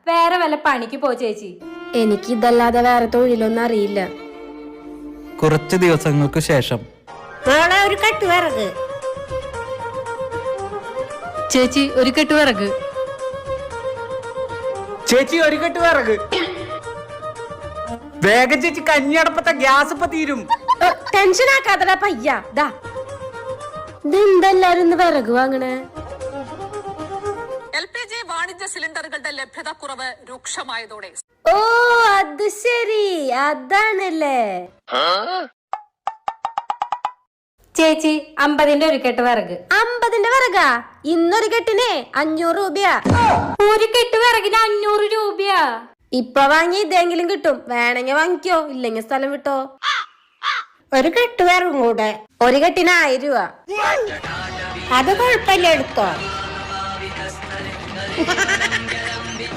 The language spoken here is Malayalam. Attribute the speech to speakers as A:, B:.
A: വേറെ വല്ല പണിക്ക് പോ ചേച്ചി.
B: എനിക്ക് ഇതല്ലാതെ വേറെ തൊഴിലൊന്നും അറിയില്ല.
C: കുറച്ച് ദിവസങ്ങൾക്ക് ശേഷം
B: ഒരു കെട്ട് വിറക്
A: ചേച്ചി, ഒരു കെട്ട് വിറക്.
D: ചേച്ചി, ഒരു കെട്ട് വിറക്. വേഗം ചേച്ചി, കഞ്ഞിയടപ്പത്തെ ഗ്യാസ് ഇപ്പൊ തീരും.
B: ടെൻഷൻ ആക്കാത്തടാ പയ്യ. ഇതെന്തെല്ലാരും വിറക് വാങ്ങണേ?
E: LPG വാണിജ്യ സിലിണ്ടറുകളുടെ ലഭ്യത കുറവ് രൂക്ഷമായതോടെ.
B: ഓ, അത് ശരി, അതാണല്ലേ.
A: ചേച്ചി, 50ന്റെ ഒരു കെട്ട് വിറക്.
B: 50ന്റെ വിറകാ? ഇന്നൊരു കെട്ടിനെ 500 രൂപയാ.
A: ഒരു കെട്ട് വിറകിന് 500 രൂപയാ?
B: ഇപ്പൊ വാങ്ങി ഇതെങ്കിലും കിട്ടും. വേണമെങ്കിൽ വാങ്ങിക്കോ, ഇല്ലെങ്കിൽ സ്ഥലം വിട്ടോ. ഒരു കെട്ട് വിറകും കൂടെ. ഒരു കെട്ടിന് 1000 രൂപ. അത് കുഴപ്പമില്ല, എടുത്തോ.